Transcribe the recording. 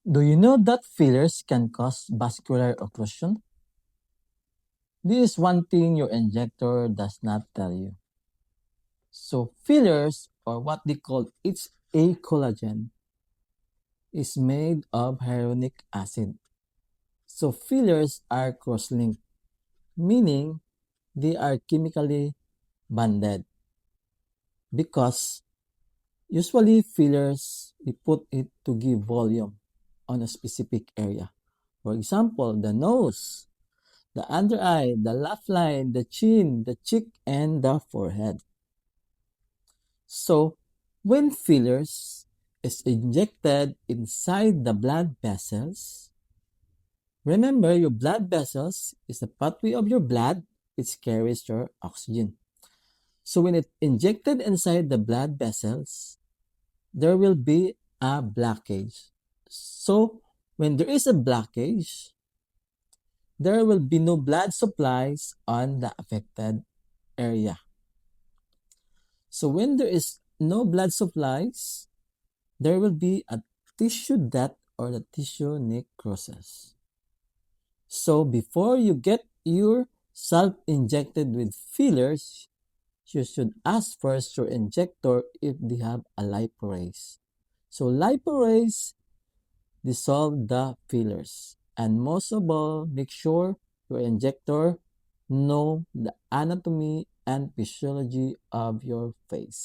Do you know that fillers can cause vascular occlusion? This is one thing your injector does not tell you. So fillers, or what they call HA collagen, is made of hyaluronic acid. So fillers are cross-linked, meaning they are chemically bonded. Because usually fillers, we put it to give volume on a specific area. For example, the nose, the under eye, the laugh line, the chin, the cheek, and the forehead. So, when fillers is injected inside the blood vessels, remember your blood vessels is the pathway of your blood which carries your oxygen. So when it injected inside the blood vessels, there will be a blockage. So when there is a blockage, there will be no blood supplies on the affected area. So when there is no blood supplies, there will be a tissue death or the tissue necrosis. So before you get yourself injected with fillers, you should ask first your injector if they have a liporase. So liporase dissolve the fillers. And most of all, make sure your injector know the anatomy and physiology of your face.